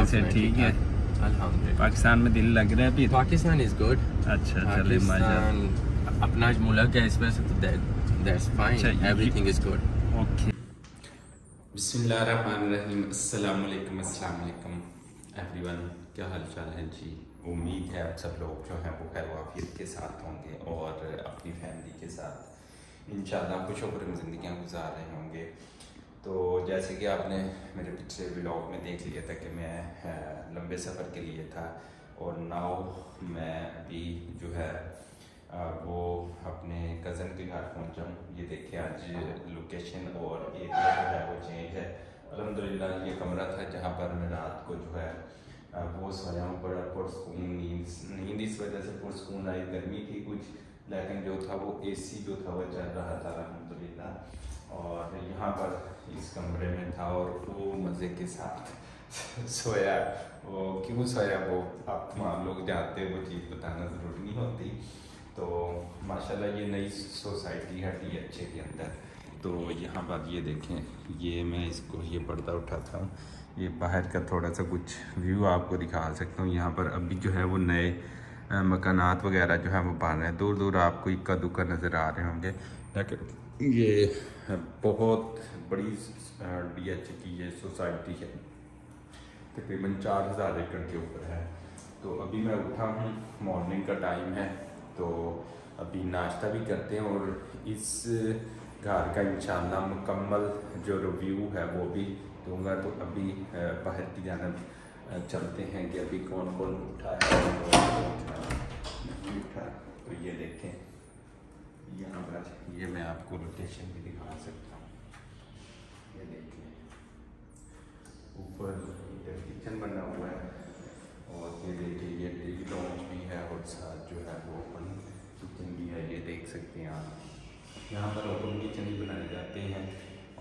से ठीक है। अल्हम्दुलिल्लाह। पाकिस्तान में दिल लग रहा है अभी? Pakistan is good. अच्छा चले पाकिस्तान अपना मुल्क है, इस वजह से तो that's fine, everything is good. Okay. बिस्मिल्लाहिर्रहमानिर्रहीम। अस्सलाम वालेकुम एवरीवन, क्या हाल चाल है जी। उम्मीद है आप सब लोग जो हैं वो खैर वाफियत के साथ होंगे और अपनी फैमिली के साथ इंशाल्लाह खुशखुश ज़िंदगियाँ गुजार रहे होंगे। तो जैसे कि आपने मेरे पिछले व्लॉग में देख लिया था कि मैं लंबे सफ़र के लिए था और नाउ मैं अभी जो है वो अपने कज़न के घर पहुंचा हूँ। ये देखिए आज लोकेशन और एरिया जो है वो चेंज है। अल्हम्दुलिल्लाह ये कमरा था जहाँ पर मैं रात को जो है वो सोया हूँ। बड़ा पुरसकून नींद इस वजह से पुरसकून आई। गर्मी थी कुछ, लेकिन जो था वो एसी जो था वो चल रहा था अल्हम्दुलिल्लाह। और यहाँ पर इस कमरे में था और वो मज़े के साथ सोया। वो क्यों सोया वो आप तमाम लोग जानते हैं, वो चीज़ बताना ज़रूरी नहीं होती। तो माशाल्लाह ये नई सोसाइटी है DHA के अंदर। तो यहाँ पर ये देखें, ये मैं इसको ये पर्दा उठाता हूँ, ये बाहर का थोड़ा सा कुछ व्यू आपको दिखा सकता हूँ। यहाँ पर अभी जो है वो नए मकानात वगैरह जो है वो बन रहे हैं। दूर दूर आपको इक्का दुक्का नज़र आ रहे होंगे, लेकिन ये बहुत बड़ी DHA की ये सोसाइटी है, तकरीबन 4000 एकड़ के ऊपर है। तो अभी मैं उठा हूँ, मॉर्निंग का टाइम है, तो अभी नाश्ता भी करते हैं और इस घर का इंशाल्लाह मुकम्मल जो रिव्यू है वो भी दूंगा। तो अभी बाहर की जानब चलते हैं कि अभी कौन कौन उठा है और नहीं उठा। तो ये देखें, यहाँ पर ये मैं आपको लोकेशन भी दिखा सकता हूँ। ये देखें, ऊपर किचन बना हुआ है और ये देखिए ये टीवी लॉन्च भी है और साथ जो है वो ओपन किचन भी है। ये देख सकते हैं आप, यहाँ पर ओपन किचन भी बनाए जाते हैं।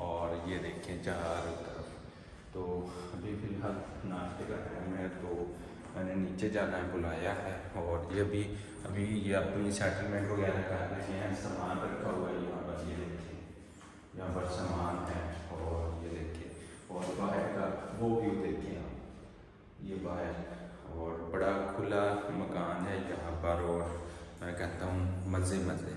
और ये देखें चारों तरफ। तो अभी फ़िलहाल नाश्ते का टाइम है, तो मैंने नीचे जाना है, बुलाया है। और ये भी अभी ये अपनी सेटलमेंट वगैरह कर रहे हैं। सामान रखा हुआ है यहाँ पर, ये देखिए यहाँ पर सामान है। और ये देखिए, और बाहर का वो व्यू देखिए आप, ये बाहर और बड़ा खुला मकान है यहाँ पर। और मैं कहता हूँ मज़े मज़े।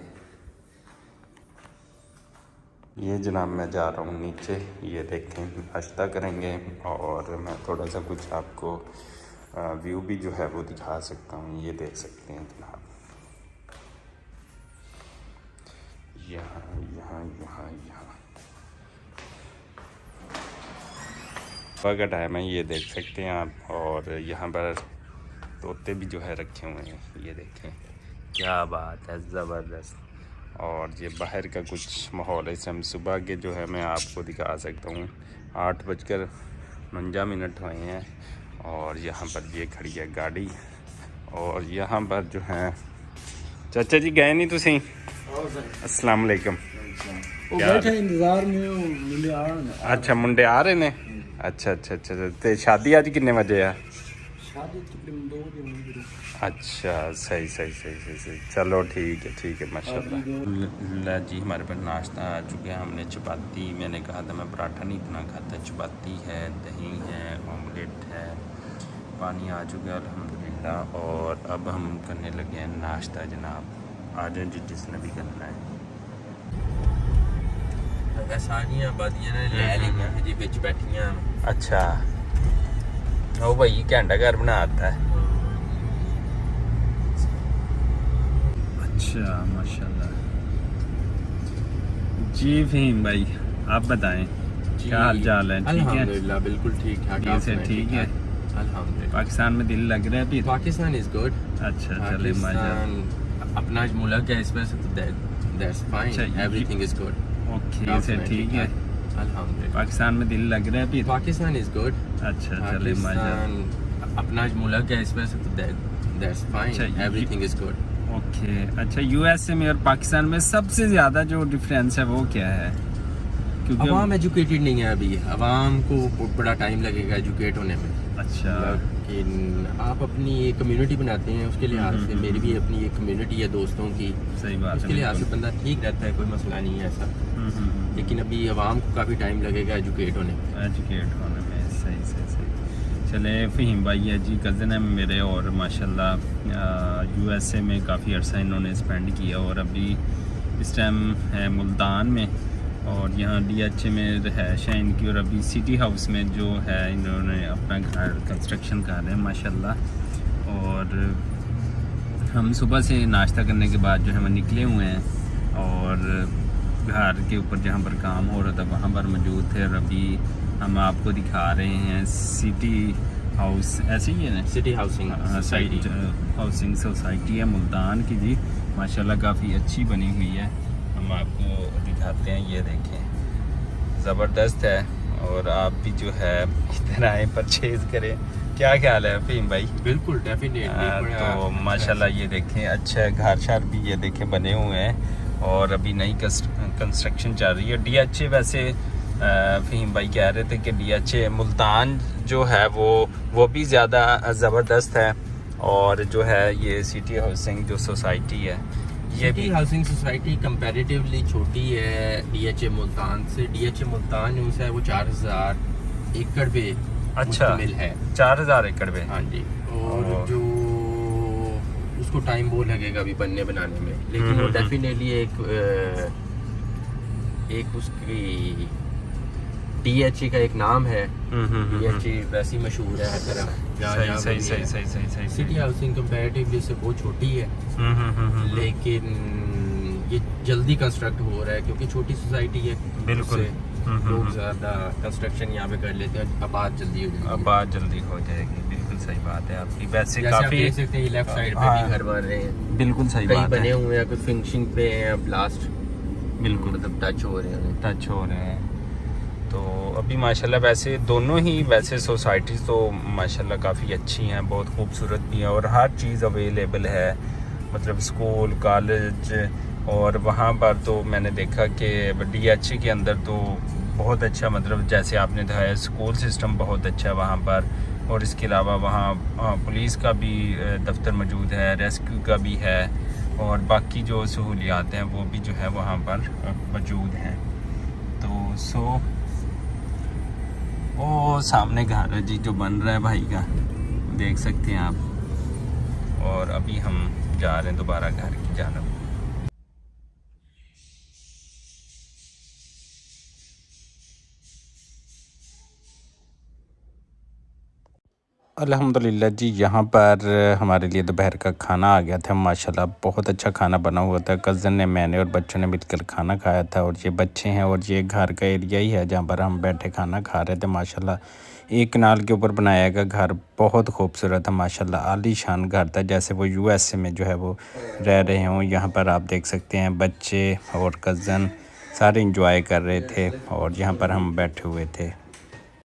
ये जनाब मैं जा रहा हूँ नीचे, ये देखें नाश्ता करेंगे और मैं थोड़ा सा कुछ आपको व्यू भी जो है वो दिखा सकता हूँ। ये देख सकते हैं जनाब, यहाँ यहाँ यहाँ यहाँ सुबह का टाइम है, ये देख सकते हैं आप। और यहाँ पर तोते भी जो है रखे हुए हैं, ये देखें क्या बात है, ज़बरदस्त। और ये बाहर का कुछ माहौल है। हम सुबह के जो है मैं आपको दिखा सकता हूँ, 8:49 हुए हैं और यहाँ पर ये खड़ी है गाड़ी। और यहाँ पर जो है चाचा जी गए नहीं तुसी? अस्सलाम वालेकुम। इंतजार में अच्छा मुंडे आ रहे ने। अच्छा अच्छा अच्छा। तो शादी आज कितने बजे है? अच्छा सही सही सही सही सही, चलो ठीक है माशाल्लाह जी। हमारे पास नाश्ता आ चुका है। हमने चपाती, मैंने कहा था मैं पराठा नहीं इतना खाता, चपाती है, दही है, ऑमलेट है, पानी आ चुका है अल्हम्दुलिल्लाह। और अब हम करने लगे हैं नाश्ता जनाब। आ जाए जी जिसने भी करना है। सारियां बादियां ने ले लिया है जी, बिच बैठियां। अच्छा ओ भाई घंटा घर बनाता है। अच्छा माशाल्लाह जी। फ़हीम भाई आप बताएं क्या हाल चाल है? ठीक है अल्हम्दुलिल्लाह, बिल्कुल ठीक ठाक। से ठीक है। अल्हम्दुलिल्लाह। पाकिस्तान में दिल लग रहा है अभी? Pakistan is good. अच्छा चले माशाल्लाह। अपना मुल्क है, इस वजह से तो that's fine, everything is good. Okay से ठीक है। अल्हम्दुलिल्लाह। पाकिस्तान में दिल लग रहा है अभी? Pakistan is good. अच्छा चले माशाल्लाह। अपना मुल्क है, इस वजह से तो that's fine, everything is good. Okay अच्छा, USA में और पाकिस्तान में सबसे ज़्यादा जो डिफरेंस है वो क्या है? क्योंकि अवाम एजुकेटेड नहीं है अभी। अवाम को बड़ा टाइम लगेगा एजुकेट होने में। अच्छा, लेकिन आप अपनी एक कम्युनिटी बनाते हैं, उसके लिहाज से मेरी भी अपनी एक कम्युनिटी है दोस्तों की। सही बात है। उसके लिहाज से बंदा ठीक रहता है, कोई मसला नहीं है ऐसा। लेकिन अभी अवाम को काफ़ी टाइम लगेगा एजुकेट होने में। एजुकेट होने में। सही सही सही। चले फ़हीम भाई है जी, कज़न है मेरे, और माशाल्लाह USA में काफ़ी अर्सा इन्होंने स्पेंड किया और अभी इस टाइम है मुल्तान में, और यहाँ DHA में रहायश है इनकी, और अभी सिटी हाउस में जो है इन्होंने अपना घर कंस्ट्रक्शन कर रहे हैं माशाल्लाह। और हम सुबह से नाश्ता करने के बाद जो है हम निकले हुए हैं और घर के ऊपर जहाँ पर काम हो रहा था वहाँ पर मौजूद थे, और अभी हम आपको दिखा रहे हैं सिटी हाउस, ऐसे ही है ना, city housing side housing society है मुल्तान की जी, माशाल्लाह काफ़ी अच्छी बनी हुई है। हम आपको दिखाते हैं, ये देखें ज़बरदस्त है, और आप भी जो है इधर आए परचेज़ करें। क्या ख्याल है फ़हीम भाई? बिल्कुल डेफिनेटली। तो माशाल्लाह ये देखें अच्छा है, घर शार भी ये देखें बने हुए हैं, और अभी नई कंस्ट्रक्शन चल रही है। DHA वैसे फ़हीम भाई कह रहे थे कि DHA मुल्तान जो है वो भी ज़्यादा ज़बरदस्त है, और जो है ये सिटी हाउसिंग जो सोसाइटी है ये सिटी भी हाउसिंग सोसाइटी कंपैरेटिवली छोटी है DHA मुल्तान से। DHA मुल्तान जो है वो 4000 एकड़ पे अच्छा मुश्तमिल है। 4000 एकड़ पे। हाँ जी, और जो उसको टाइम वो लगेगा अभी बनने बनाने में, लेकिन वो डेफिनेटली एक उसकी DHA का एक नाम है। DHA वैसी मशहूर है हर तरफ। सही सिटी हाउसिंग कंपैरेटिवली से बहुत छोटी है, लेकिन ये जल्दी कंस्ट्रक्ट हो रहा है क्योंकि छोटी सोसाइटी है। बिल्कुल। लोग ज़्यादा कंस्ट्रक्शन यहाँ पे कर लेते हैं, आबाद जल्दी हो जाएगी। आबाद जल्दी हो जाएगी, बिल्कुल सही बात है आपकी। वैसे जैसे आप काफ़ी देख सकते हैं लेफ्ट साइड पे हाँ, भी घर बन रहे हैं, बिल्कुल सही कई बात बने है, हुए हैं, कुछ फिनिशिंग पे हैं, अब लास्ट बिल्कुल मतलब टच हो रहे हैं। टच हो रहे हैं। तो अभी माशाल्लाह वैसे दोनों ही वैसे सोसाइटीज़ तो माशाल्लाह काफ़ी अच्छी हैं, बहुत खूबसूरत भी हैं, और हर चीज़ अवेलेबल है, मतलब स्कूल कॉलेज। और वहाँ पर तो मैंने देखा कि DHA के अंदर तो बहुत अच्छा, मतलब जैसे आपने दिखाया स्कूल सिस्टम बहुत अच्छा है वहाँ पर, और इसके अलावा वहाँ पुलिस का भी दफ्तर मौजूद है, रेस्क्यू का भी है, और बाकी जो सहूलियात हैं वो भी जो है वहाँ पर मौजूद हैं। तो वो सामने घर है जी जो बन रहा है भाई का, देख सकते हैं आप। और अभी हम जा रहे हैं दोबारा घर की जानब। अल्हम्दुलिल्लाह जी, यहाँ पर हमारे लिए दोपहर का खाना आ गया था। माशाल्लाह बहुत अच्छा खाना बना हुआ था। कज़न ने, मैंने और बच्चों ने मिलकर खाना खाया था, और ये बच्चे हैं, और ये घर का एरिया ही है जहाँ पर हम बैठे खाना खा रहे थे। माशाल्लाह एक कनाल के ऊपर बनाया गया घर बहुत खूबसूरत है माशाल्लाह, आलीशान घर था, जैसे वो USA में जो है वो रह रहे हों। यहाँ पर आप देख सकते हैं बच्चे और कज़न सारे इंजॉय कर रहे थे, और यहाँ पर हम बैठे हुए थे।